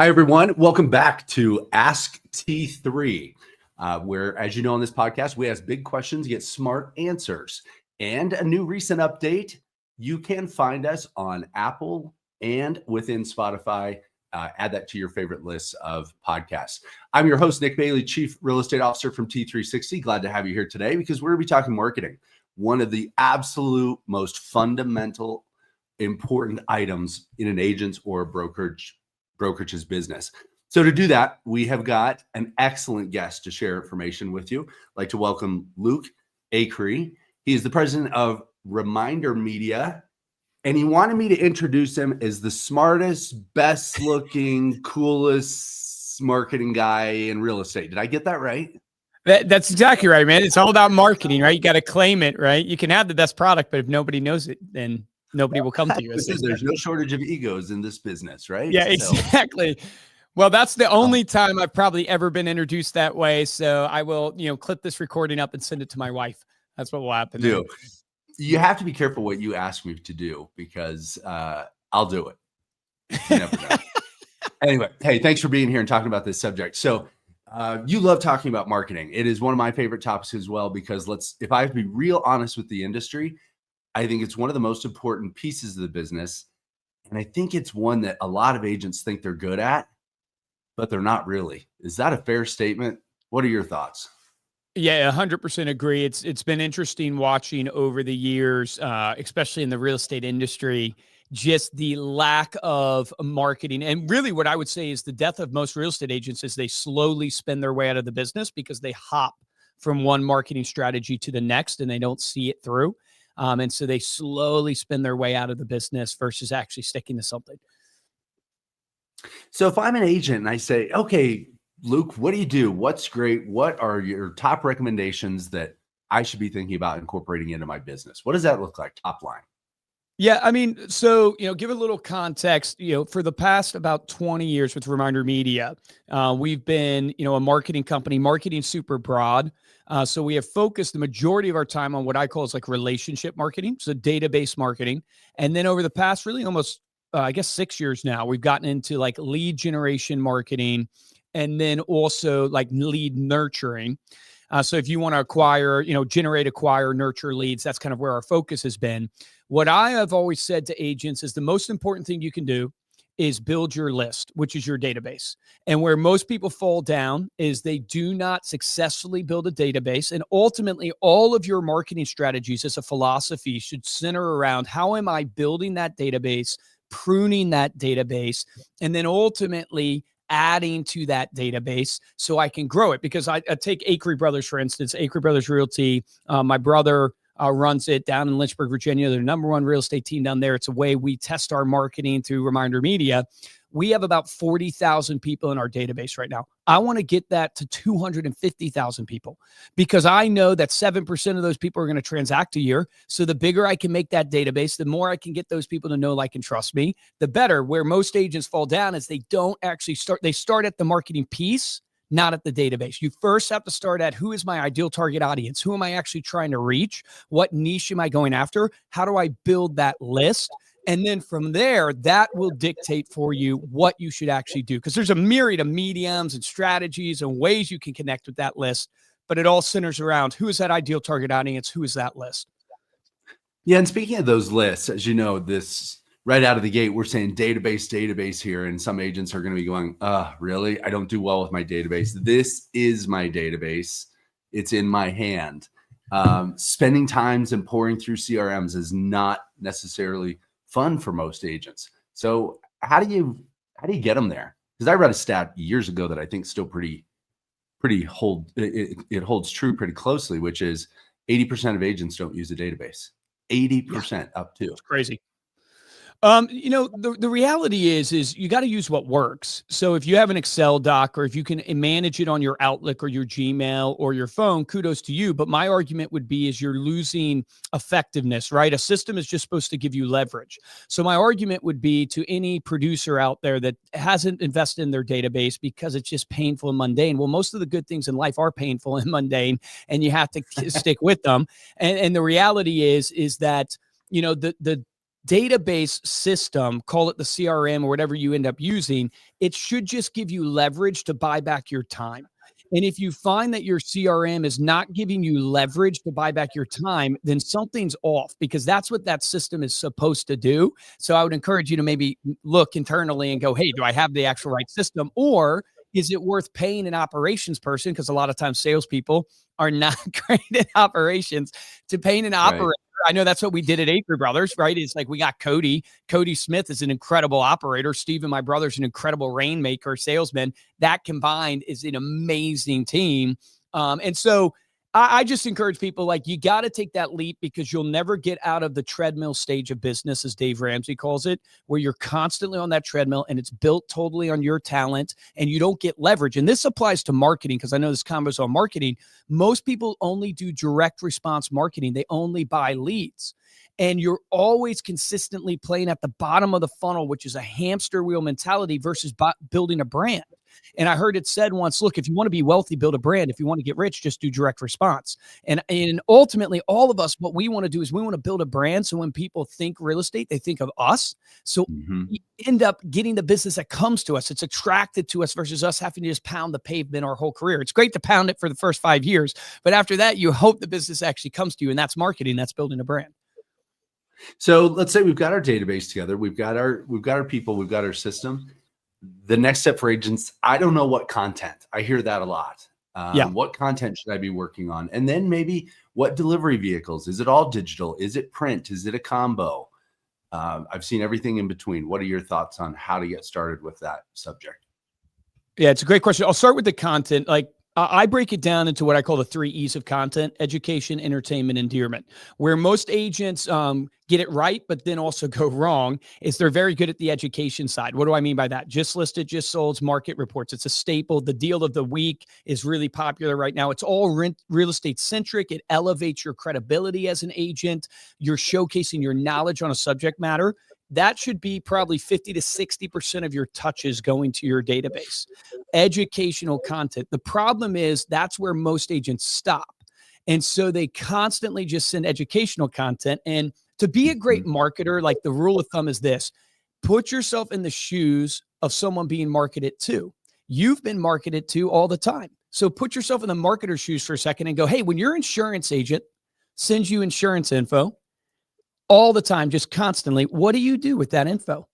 Hi, everyone. Welcome back to Ask T3, where, as you know, on this podcast, we ask big questions, get smart answers. And a new recent update, you can find us on Apple and within Spotify. Add that to your favorite list of podcasts. I'm your host, Nick Bailey, Chief Real Estate Officer from T360. Glad to have you here today because we're going to be talking marketing, one of the absolute most fundamental, important items in an agent's or a brokerage's business. So to do that, we have got an excellent guest to share information with you. I'd like to welcome Luke Acree. He is the president of ReminderMedia, and he wanted me to introduce him as the smartest, best looking, coolest marketing guy in real estate. Did I get that right? That's exactly right, man. It's all about marketing, right? You got to claim it, right? You can have the best product, but if nobody knows it, then nobody will come to you. There's no shortage of egos in this business, right? Yeah, exactly. Well, that's the only time I've probably ever been introduced that way. So I will, clip this recording up and send it to my wife. That's what will happen. You have to be careful what you ask me to do because I'll do it. You never know. Anyway, hey, thanks for being here and talking about this subject. So you love talking about marketing. It is one of my favorite topics as well, because if I have to be real honest with the industry, I think it's one of the most important pieces of the business. And I think it's one that a lot of agents think they're good at, but they're not really. Is that a fair statement? What are your thoughts? Yeah, 100% agree. It's been interesting watching over the years, especially in the real estate industry, just the lack of marketing. And really what I would say is the death of most real estate agents is they slowly spin their way out of the business because they hop from one marketing strategy to the next and they don't see it through. And so they slowly spin their way out of the business versus actually sticking to something. So if I'm an agent and I say, okay, Luke, what do you do? What's great? What are your top recommendations that I should be thinking about incorporating into my business? What does that look like? Top line. Yeah, I mean, so, give a little context, for the past about 20 years with ReminderMedia, we've been, a marketing company, marketing super broad. So we have focused the majority of our time on what I call is like relationship marketing, so database marketing. And then over the past really almost, 6 years now, we've gotten into like lead generation marketing and then also like lead nurturing. So if you want to acquire, generate, acquire, nurture leads, that's kind of where our focus has been. What I have always said to agents is the most important thing you can do is build your list, which is your database. And where most people fall down is they do not successfully build a database. And ultimately, all of your marketing strategies as a philosophy should center around how am I building that database, pruning that database, and then ultimately adding to that database so I can grow it. Because I take Acree Brothers, for instance, Acree Brothers Realty. My brother runs it down in Lynchburg, Virginia. They're the #1 real estate team down there. It's a way we test our marketing through ReminderMedia. We have about 40,000 people in our database right now. I want to get that to 250,000 people because I know that 7% of those people are going to transact a year. So the bigger I can make that database, the more I can get those people to know, like, and trust me, the better. Where most agents fall down is they don't actually start. They start at the marketing piece, not at the database. You first have to start at who is my ideal target audience? Who am I actually trying to reach? What niche am I going after? How do I build that list? And then from there, that will dictate for you what you should actually do. Because there's a myriad of mediums and strategies and ways you can connect with that list, but it all centers around who is that ideal target audience? Who is that list? Yeah. And speaking of those lists, as you know, this right out of the gate, we're saying database here. And some agents are going to be going, really? I don't do well with my database. This is my database. It's in my hand. Spending times and pouring through CRMs is not necessarily fun for most agents. So how do you get them there? Because I read a stat years ago that I think still it holds true pretty closely, which is 80% of agents don't use a database. 80% up to. It's crazy. The reality is you got to use what works. So if you have an Excel doc or if you can manage it on your Outlook or your Gmail or your phone, kudos to you. But my argument would be is you're losing effectiveness, right? A system is just supposed to give you leverage. So my argument would be to any producer out there that hasn't invested in their database because it's just painful and mundane. Well, most of the good things in life are painful and mundane, and you have to stick with them. And the reality is that, database system, call it the CRM or whatever you end up using, it should just give you leverage to buy back your time. And if you find that your CRM is not giving you leverage to buy back your time, then something's off, because that's what that system is supposed to do. So I would encourage you to maybe look internally and go, hey, do I have the actual right system? Or is it worth paying an operations person? Because a lot of times salespeople are not great at operations, to paying an Right. operator. I know that's what we did at Acree Brothers, right? It's like we got Cody. Cody Smith is an incredible operator. Steve and my brother's an incredible rainmaker, salesman. That combined is an amazing team. And so I just encourage people, like, you got to take that leap, because you'll never get out of the treadmill stage of business, as Dave Ramsey calls it, where you're constantly on that treadmill and it's built totally on your talent and you don't get leverage. And this applies to marketing, because I know this convo is on marketing. Most people only do direct response marketing. They only buy leads. And you're always consistently playing at the bottom of the funnel, which is a hamster wheel mentality, versus building a brand. And I heard it said once, look, if you want to be wealthy, build a brand. If you want to get rich, just do direct response. And ultimately, all of us, what we want to do is we want to build a brand. So when people think real estate, they think of us. So we end up getting the business that comes to us. It's attracted to us, versus us having to just pound the pavement our whole career. It's great to pound it for the first 5 years, but after that, you hope the business actually comes to you. And that's marketing. That's building a brand. So let's say we've got our database together. We've got our people. We've got our system. The next step for agents, I don't know what content. I hear that a lot. What content should I be working on? And then maybe what delivery vehicles? Is it all digital? Is it print? Is it a combo? I've seen everything in between. What are your thoughts on how to get started with that subject? Yeah, it's a great question. I'll start with the content. Like, I break it down into what I call the 3 E's of content: education, entertainment, endearment. Where most agents get it right, but then also go wrong, is they're very good at the education side. What do I mean by that? Just listed, just sold, market reports. It's a staple. The deal of the week is really popular right now. It's all real estate centric. It elevates your credibility as an agent. You're showcasing your knowledge on a subject matter. That should be probably 50 to 60% of your touches going to your database. Educational content. The problem is that's where most agents stop. And so they constantly just send educational content. And to be a great marketer, like, the rule of thumb is this: put yourself in the shoes of someone being marketed to. You've been marketed to all the time. So put yourself in the marketer's shoes for a second and go, hey, when your insurance agent sends you insurance info all the time, just constantly, what do you do with that info?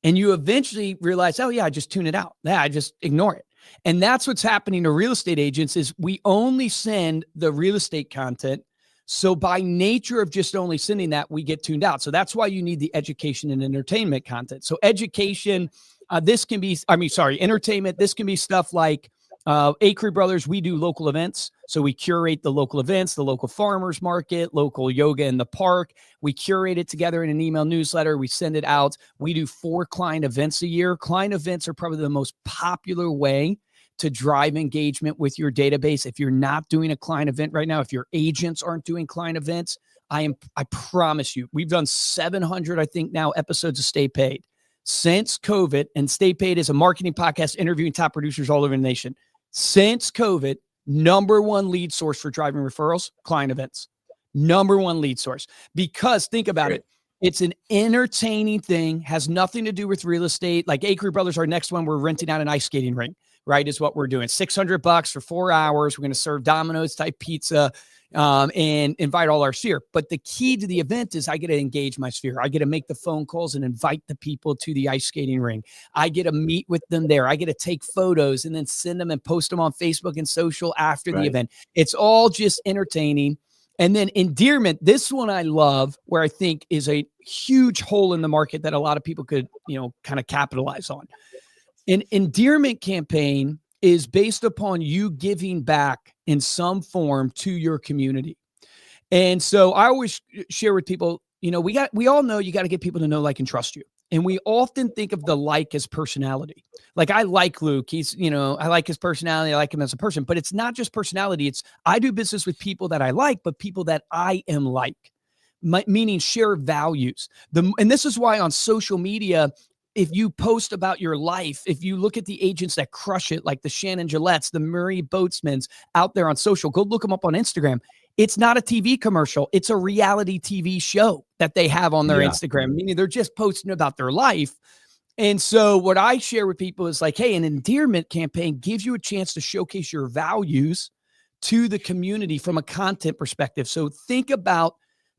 And you eventually realize, oh yeah, I just tune it out. Yeah, I just ignore it. And that's what's happening to real estate agents, is we only send the real estate content. So by nature of just only sending that, we get tuned out. So that's why you need the education and entertainment content. So education, entertainment, this can be stuff like Acree Brothers. We do local events. So we curate the local events, the local farmers market, local yoga in the park. We curate it together in an email newsletter. We send it out. We do 4 client events a year. Client events are probably the most popular way to drive engagement with your database. If you're not doing a client event right now, if your agents aren't doing client events, I promise you, we've done 700, I think now, episodes of Stay Paid since COVID. And Stay Paid is a marketing podcast interviewing top producers all over the nation. Since COVID, #1 lead source for driving referrals, client events. #1 lead source. Because think about it. It's an entertaining thing, has nothing to do with real estate. Like Acree Brothers, our next one, we're renting out an ice skating rink, right? Is what we're doing. $600 for 4 hours. We're going to serve Domino's type pizza and invite all our sphere. But the key to the event is I get to engage my sphere. I get to make the phone calls and invite the people to the ice skating ring. I get to meet with them there. I get to take photos and then send them and post them on Facebook and social after the event. It's all just entertaining. And then endearment, this one I love, where I think is a huge hole in the market that a lot of people could, kind of capitalize on. An endearment campaign is based upon you giving back in some form to your community. And so I always share with people, we all know you got to get people to know, like, and trust you. And we often think of the like as personality. Like, I like Luke. He's, I like his personality. I like him as a person. But it's not just personality. It's I do business with people that I like, but people that I am like, meaning share values. And this is why on social media, if you post about your life, if you look at the agents that crush it, like the Shannon Gillettes, the Murray Boatsmans out there on social, go look them up on Instagram. It's not a TV commercial. It's a reality TV show that they have on their Instagram, meaning they're just posting about their life. And so what I share with people is like, hey, an endearment campaign gives you a chance to showcase your values to the community from a content perspective. So think about,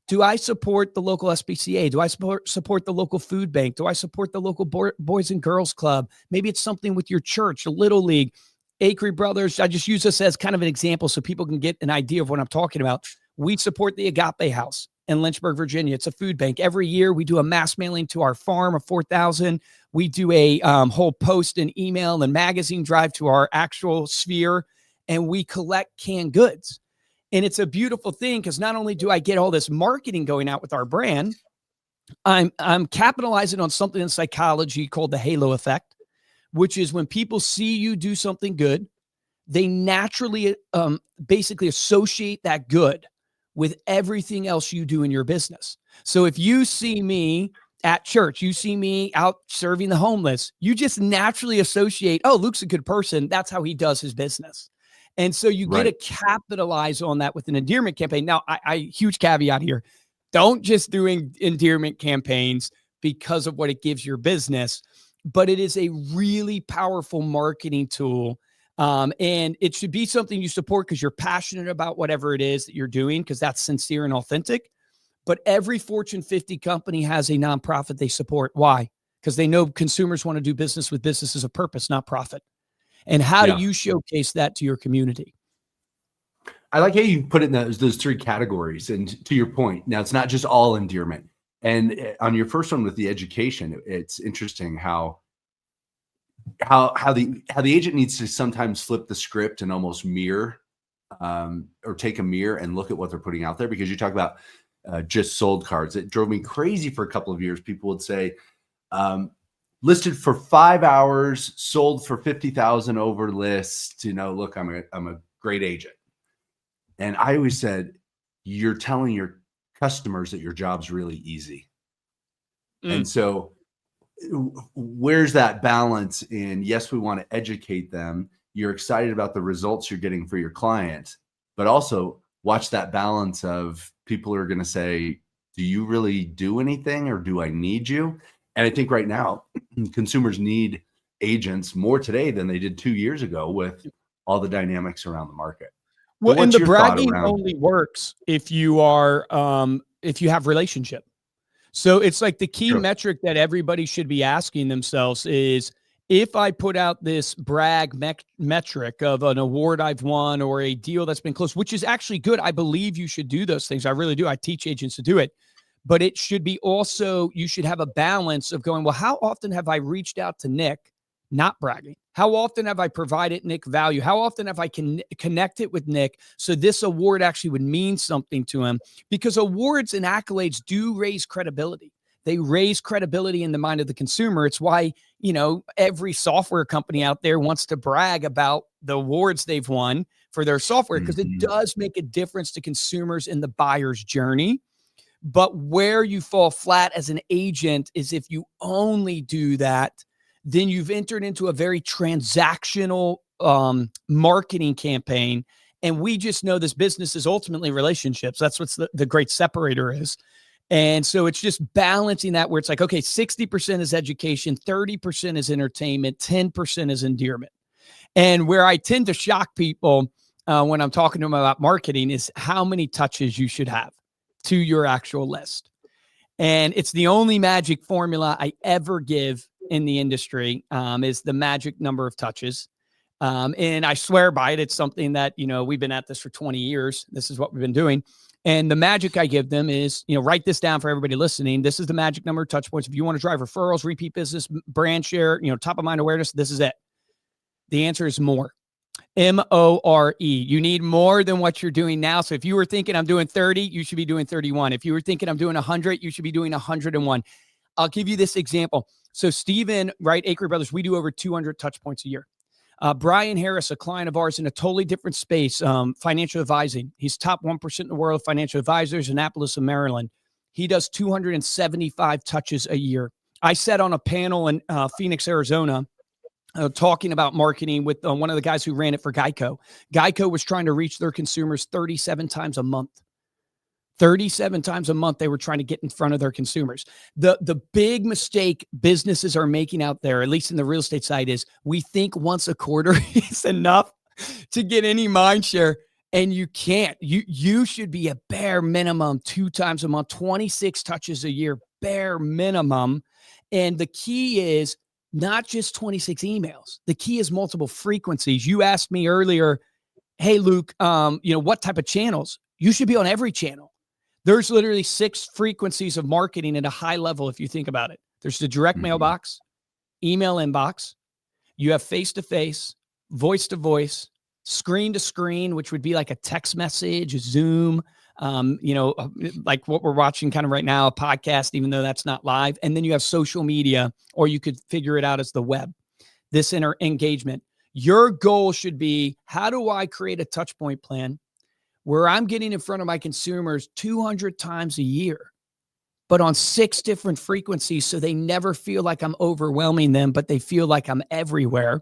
do I support the local SPCA? Do I support the local food bank? Do I support the local boys and girls club? Maybe it's something with your church, a little league. Acree Brothers, I just use this as kind of an example so people can get an idea of what I'm talking about. We support the Agape House in Lynchburg, Virginia. It's a food bank. Every year we do a mass mailing to our farm of 4,000. We do a whole post and email and magazine drive to our actual sphere, and we collect canned goods. And it's a beautiful thing because not only do I get all this marketing going out with our brand, I'm capitalizing on something in psychology called the halo effect, which is when people see you do something good, they naturally basically associate that good with everything else you do in your business. So if you see me at church, you see me out serving the homeless, you just naturally associate, oh, Luke's a good person. That's how he does his business. And so you get to capitalize on that with an endearment campaign. Now, I huge caveat here. Don't just do endearment campaigns because of what it gives your business, but it is a really powerful marketing tool. And it should be something you support because you're passionate about whatever it is that you're doing, because that's sincere and authentic. But every Fortune 50 company has a nonprofit they support. Why? Because they know consumers want to do business with businesses of purpose, not profit. And how do you showcase that to your community? I like how you put it in those three categories. And to your point, now it's not just all endearment. And on your first one with the education, it's interesting how the agent needs to sometimes flip the script and almost mirror or take a mirror and look at what they're putting out there. Because you talk about just sold cards. It drove me crazy for a couple of years. People would say, listed for 5 hours, sold for 50,000 over list. Look, I'm a great agent. And I always said, you're telling your customers that your job's really easy. And so where's that balance in, yes, we want to educate them. You're excited about the results you're getting for your client, but also watch that balance of people are going to say, do you really do anything, or do I need you? And I think right now consumers need agents more today than they did 2 years ago with all the dynamics around the market. Well, and the bragging only works if you are, if you have relationship. So it's like the key metric that everybody should be asking themselves is, if I put out this brag metric of an award I've won or a deal that's been closed, which is actually good. I believe you should do those things. I really do. I teach agents to do it. But it should be also, you should have a balance of going, well, how often have I reached out to Nick, not bragging? How often have I provided Nick value? How often have I connected with Nick so this award actually would mean something to him? Because awards and accolades do raise credibility. They raise credibility in the mind of the consumer. It's why, every software company out there wants to brag about the awards they've won for their software, because it does make a difference to consumers in the buyer's journey. But where you fall flat as an agent is if you only do that, then you've entered into a very transactional marketing campaign. And we just know this business is ultimately relationships. That's what the great separator is. And so it's just balancing that, where it's like, okay, 60% is education, 30% is entertainment, 10% is endearment. And where I tend to shock people when I'm talking to them about marketing is how many touches you should have to your actual list. And it's the only magic formula I ever give in the industry, is the magic number of touches. And I swear by it. It's something that, we've been at this for 20 years. This is what we've been doing. And the magic I give them is, write this down for everybody listening. This is the magic number of touch points. If you want to drive referrals, repeat business, brand share, top of mind awareness, this is it. The answer is more. MORE. You need more than what you're doing now. So if you were thinking I'm doing 30, you should be doing 31. If you were thinking I'm doing 100, you should be doing 101. I'll give you this example. So Steven, right, Acree Brothers, we do over 200 touch points a year. Brian Harris, a client of ours in a totally different space, financial advising. He's top 1% in the world of financial advisors, Annapolis and Maryland. He does 275 touches a year. I sat on a panel in Phoenix, Arizona, talking about marketing with one of the guys who ran it for Geico. Geico was trying to reach their consumers 37 times a month. 37 times a month they were trying to get in front of their consumers. The big mistake businesses are making out there, at least in the real estate side, is we think once a quarter is enough to get any mind share, and you can't. You should be a bare minimum 2 times a month, 26 touches a year, bare minimum. And the key is not just 26 emails. The key is multiple frequencies. You asked me earlier, hey, Luke, what type of channels? You should be on every channel. There's literally 6 frequencies of marketing at a high level if you think about it. There's the direct mailbox, email inbox. You have face-to-face, voice-to-voice, screen-to-screen, which would be like a text message, a Zoom, like what we're watching kind of right now, a podcast, even though that's not live. And then you have social media, or you could figure it out as the web, this engagement. Your goal should be, how do I create a touch point plan where I'm getting in front of my consumers 200 times a year, but on 6 different frequencies, so they never feel like I'm overwhelming them, but they feel like I'm everywhere.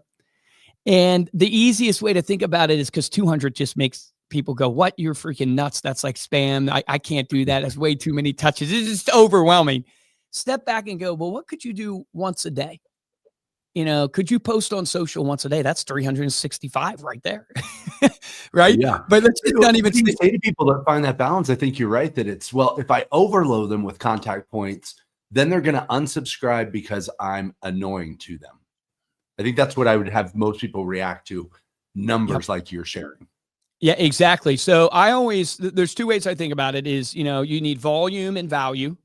And the easiest way to think about it is because 200 just makes people go, what? You're freaking nuts. That's like spam. I can't do that. That's way too many touches. It's just overwhelming. Step back and go, well, what could you do once a day? Could you post on social once a day? That's 365 right there. Right? Yeah. But let's just not even say to people that find that balance. I think you're right that it's, well, if I overload them with contact points, then they're going to unsubscribe because I'm annoying to them. I think that's what I would have most people react to, numbers like you're sharing. Yeah, exactly. So there's 2 ways I think about it is, you need volume and value.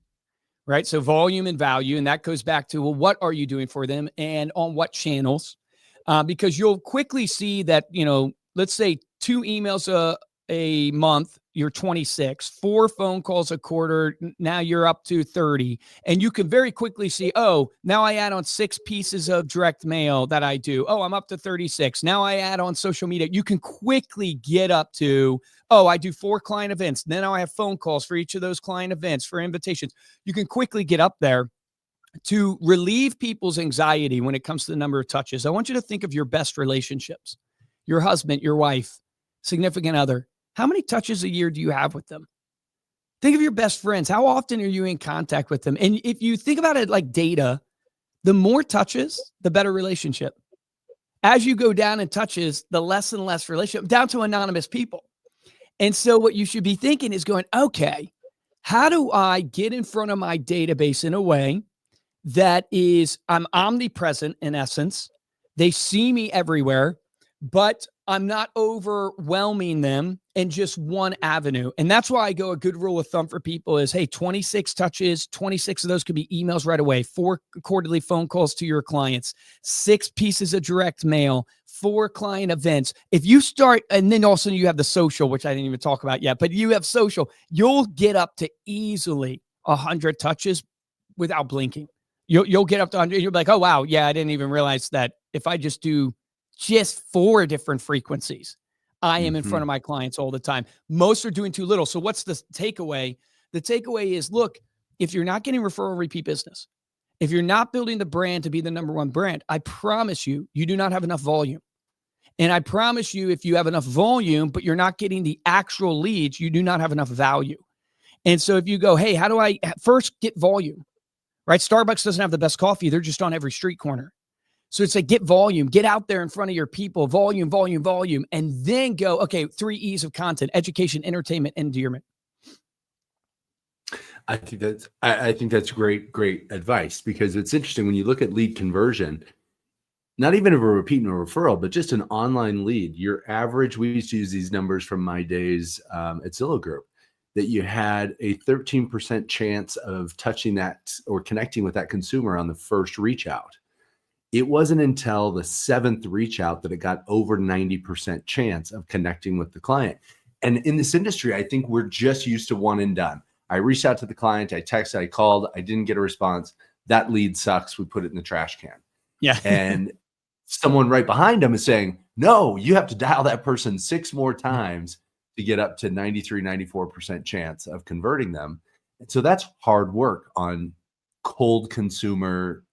Right. So volume and value. And that goes back to, well, what are you doing for them and on what channels? Because you'll quickly see that, let's say 2 emails a month, you're 26, 4 phone calls a quarter. Now you're up to 30. And you can very quickly see, oh, now I add on 6 pieces of direct mail that I do. Oh, I'm up to 36. Now I add on social media. You can quickly get up to, oh, I do 4 client events. Then I have phone calls for each of those client events, for invitations. You can quickly get up there to relieve people's anxiety when it comes to the number of touches. I want you to think of your best relationships, your husband, your wife, significant other. How many touches a year do you have with them? Think of your best friends. How often are you in contact with them? And if you think about it like data, the more touches, the better relationship. As you go down in touches, the less and less relationship, down to anonymous people. And so what you should be thinking is going, okay, how do I get in front of my database in a way that is, I'm omnipresent in essence. They see me everywhere, but I'm not overwhelming them in just one avenue. And that's why I go, a good rule of thumb for people is, hey, 26 touches, 26 of those could be emails right away, 4 quarterly phone calls to your clients, 6 pieces of direct mail, 4 client events. If you start, and then also you have the social, which I didn't even talk about yet, but you have social, you'll get up to easily 100 touches without blinking. You'll get up to 100. You'll be like, oh, wow. Yeah, I didn't even realize that if I just do just 4 different frequencies, I am in front of my clients all the time. Most are doing too little. So what's the takeaway? The takeaway is, look, if you're not getting referral repeat business, if you're not building the brand to be the number 1 brand, I promise you, you do not have enough volume. And I promise you, if you have enough volume, but you're not getting the actual leads, you do not have enough value. And so if you go, hey, how do I first get volume? Right? Starbucks doesn't have the best coffee. They're just on every street corner. So it's like, get volume, get out there in front of your people, volume, volume, volume, and then go, okay, 3 E's of content: education, entertainment, endearment. I think that's great advice, because it's interesting when you look at lead conversion, not even of a repeat and a referral, but just an online lead. Your average, we used to use these numbers from my days at Zillow Group, that you had a 13% chance of touching that or connecting with that consumer on the first reach out. It wasn't until the 7th reach out that it got over 90% chance of connecting with the client. And in this industry, I think we're just used to one and done. I reached out to the client, I texted, I called, I didn't get a response. That lead sucks. We put it in the trash can. Yeah. And someone right behind them is saying, no, you have to dial that person 6 more times to get up to 93, 94% chance of converting them. And so that's hard work on cold consumer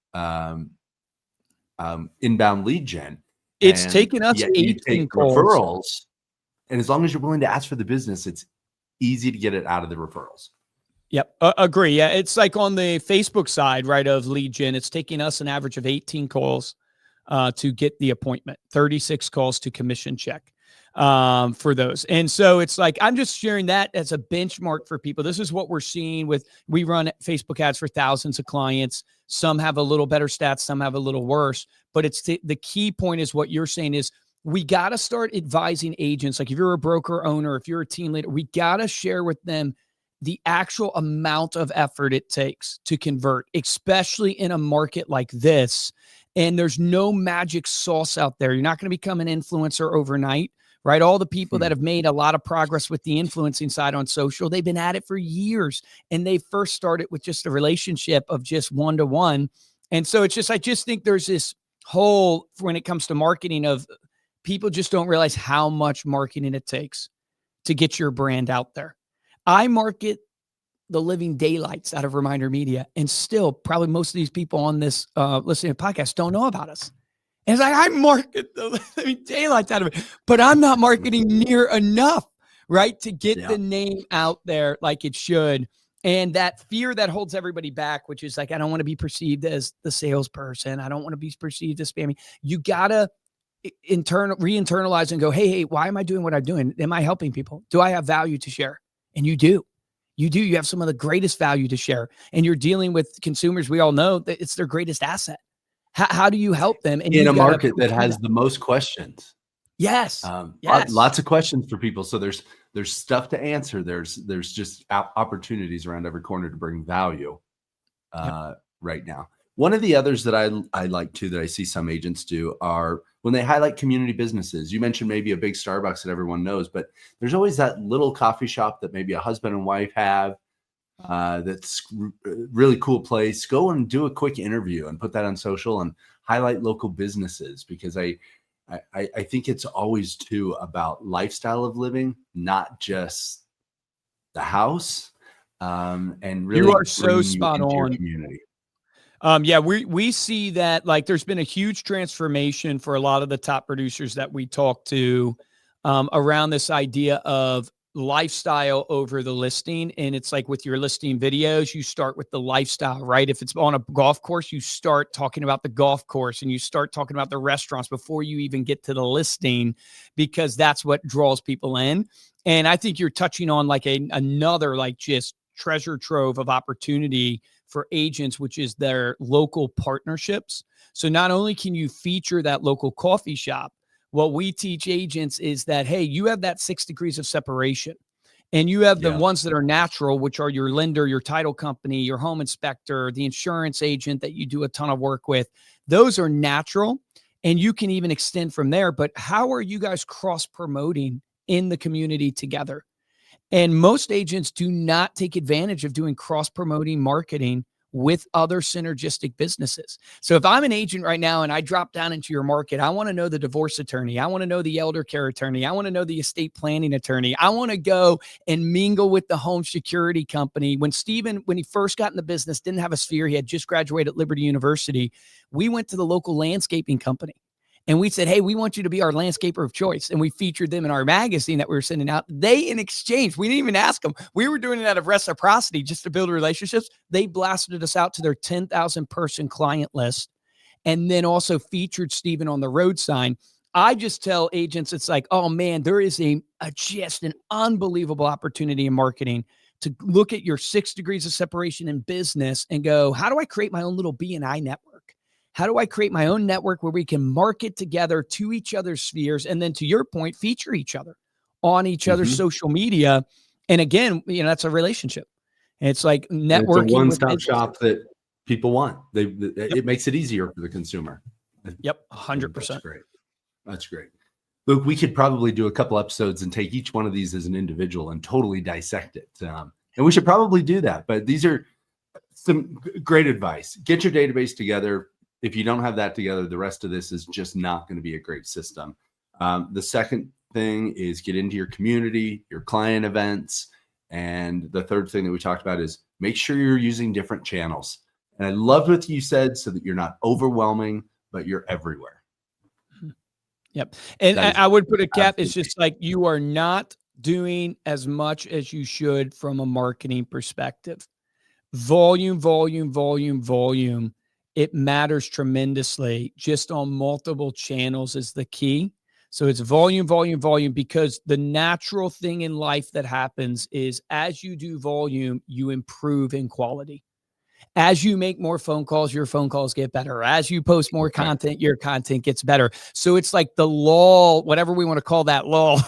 inbound lead gen. It's And taken us yet you 18 take calls. referrals, and as long as you're willing to ask for the business, it's easy to get it out of the referrals. Yep. Agree. Yeah. It's like on the Facebook side, right, of lead gen, it's taking us an average of 18 calls to get the appointment, 36 calls to commission check for those. And so it's like, I'm just sharing that as a benchmark for people. This is what we're seeing we run Facebook ads for thousands of clients. Some have a little better stats, some have a little worse, but it's the key point is what you're saying is we got to start advising agents. Like if you're a broker owner, if you're a team leader, we got to share with them the actual amount of effort it takes to convert, especially in a market like this. And there's no magic sauce out there. You're not going to become an influencer overnight, right? All the people that have made a lot of progress with the influencing side on social, they've been at it for years. And they first started with just a relationship of just one-to-one. And so it's just, I just think there's this hole when it comes to marketing of people just don't realize how much marketing it takes to get your brand out there. I market the living daylights out of Reminder Media, and still probably most of these people on this listening to podcast don't know about us. And it's like, I market the living daylights out of it, but I'm not marketing near enough, right, to get the name out there like it should. And that fear that holds everybody back, which is like, I don't want to be perceived as the salesperson. I don't want to be perceived as spammy. You got to re-internalize and go, hey, why am I doing what I'm doing? Am I helping people? Do I have value to share? And you do. You have some of the greatest value to share, and you're dealing with consumers. We all know that it's their greatest asset. How do you help them? And in a market that has the most questions. Yes. Lots of questions for people. So there's stuff to answer. There's just opportunities around every corner to bring value right now. One of the others that I like to, that I see some agents do, are when they highlight community businesses. You mentioned maybe a big Starbucks that everyone knows, but there's always that little coffee shop that maybe a husband and wife have that's a really cool place. Go and do a quick interview and put that on social and highlight local businesses, because I think it's always too about lifestyle of living, not just the house. And really, you are so spot on. Your community. We see that, like, there's been a huge transformation for a lot of the top producers that we talk to around this idea of lifestyle over the listing. And it's like with your listing videos, you start with the lifestyle, right? If it's on a golf course, you start talking about the golf course and you start talking about the restaurants before you even get to the listing, because that's what draws people in. And I think you're touching on like another like just treasure trove of opportunity for agents, which is their local partnerships. So not only can you feature that local coffee shop, what we teach agents is that, hey, you have that 6 degrees of separation, and you have the ones that are natural, which are your lender, your title company, your home inspector, the insurance agent that you do a ton of work with. Those are natural, and you can even extend from there. But how are you guys cross promoting in the community together? And most agents do not take advantage of doing cross-promoting marketing with other synergistic businesses. So if I'm an agent right now and I drop down into your market, I want to know the divorce attorney. I want to know the elder care attorney. I want to know the estate planning attorney. I want to go and mingle with the home security company. When Steven, when he first got in the business, didn't have a sphere. He had just graduated at Liberty University. We went to the local landscaping company. And we said, hey, we want you to be our landscaper of choice. And we featured them in our magazine that we were sending out. They, in exchange, we didn't even ask them. We were doing it out of reciprocity just to build relationships. They blasted us out to their 10,000 person client list, and then also featured Steven on the road sign. I just tell agents, it's like, oh man, there is just an unbelievable opportunity in marketing to look at your 6 degrees of separation in business and go, how do I create my own little B&I network? How do I create my own network where we can market together to each other's spheres? And then to your point, feature each other on each other's social media. And again, that's a relationship. And it's like networking. And it's a one-stop shop that people want. It makes it easier for the consumer. Yep. 100%. That's great. That's great. Luke, we could probably do a couple episodes and take each one of these as an individual and totally dissect it. And we should probably do that. But these are some great advice. Get your database together. If you don't have that together, the rest of this is just not going to be a great system. The second thing is get into your community, your client events. And the third thing that we talked about is make sure you're using different channels. And I loved what you said, so that you're not overwhelming, but you're everywhere. Yep. And I would put a cap. Absolutely. It's just like you are not doing as much as you should from a marketing perspective. Volume, volume, volume, volume. It matters tremendously. Just on multiple channels is the key. So it's volume, volume, volume, because the natural thing in life that happens is as you do volume, you improve in quality. As you make more phone calls, your phone calls get better. As you post more content, your content gets better. So it's like the law, whatever we want to call that law,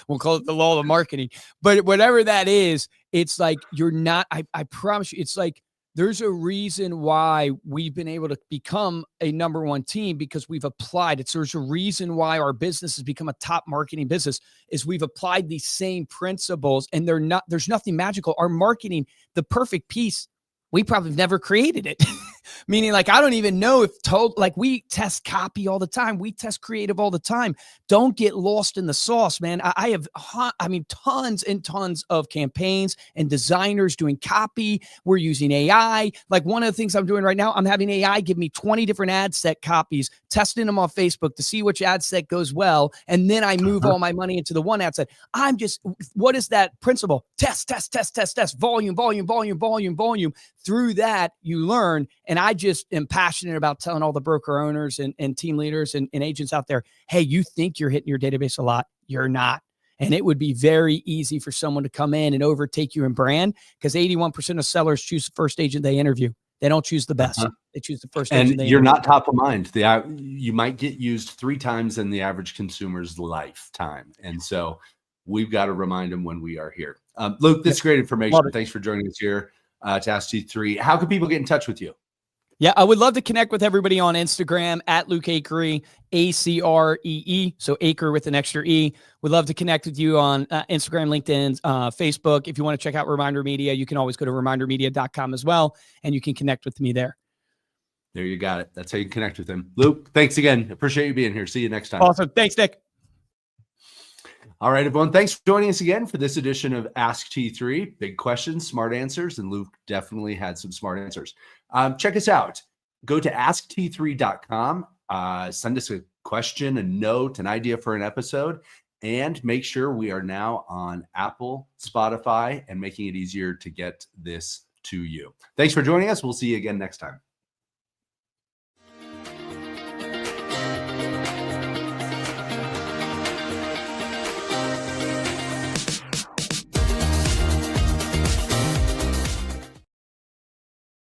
we'll call it the law of marketing. But whatever that is, it's like you're not, I promise you, it's like there's a reason why we've been able to become a number one team, because we've applied it. So there's a reason why our business has become a top marketing business, is we've applied these same principles, and there's nothing magical. Our marketing, the perfect piece, we probably never created it. Meaning, like, I don't even know if like, we test copy all the time. We test creative all the time. Don't get lost in the sauce, man. I have, tons and tons of campaigns and designers doing copy. We're using AI. Like, one of the things I'm doing right now, I'm having AI give me 20 different ad set copies, testing them on Facebook to see which ad set goes well. And then I move all my money into the one ad set. What is that principle? Test, test, test, test, test, volume, volume, volume, volume, volume. Through that, you learn. And I just am passionate about telling all the broker owners and team leaders and agents out there, hey, you think you're hitting your database a lot. You're not. And it would be very easy for someone to come in and overtake you in brand, because 81% of sellers choose the first agent they interview. They don't choose the best. They choose the first agent they interview. And you're not top of mind. You might get used 3 times in the average consumer's lifetime. And so we've got to remind them when we are here. Luke, this is great information. Thanks for joining us here to Ask T3. How can people get in touch with you? Yeah, I would love to connect with everybody on Instagram at Luke Acree, Acree. So Acre with an extra E. Would love to connect with you on Instagram, LinkedIn, Facebook. If you want to check out Reminder Media, you can always go to remindermedia.com as well, and you can connect with me there. There you got it. That's how you connect with him. Luke, thanks again. Appreciate you being here. See you next time. Awesome. Thanks, Nick. All right, everyone. Thanks for joining us again for this edition of Ask T3. Big questions, smart answers, and Luke definitely had some smart answers. Check us out. Go to askt3.com. Send us a question, a note, an idea for an episode, and make sure we are now on Apple, Spotify, and making it easier to get this to you. Thanks for joining us. We'll see you again next time.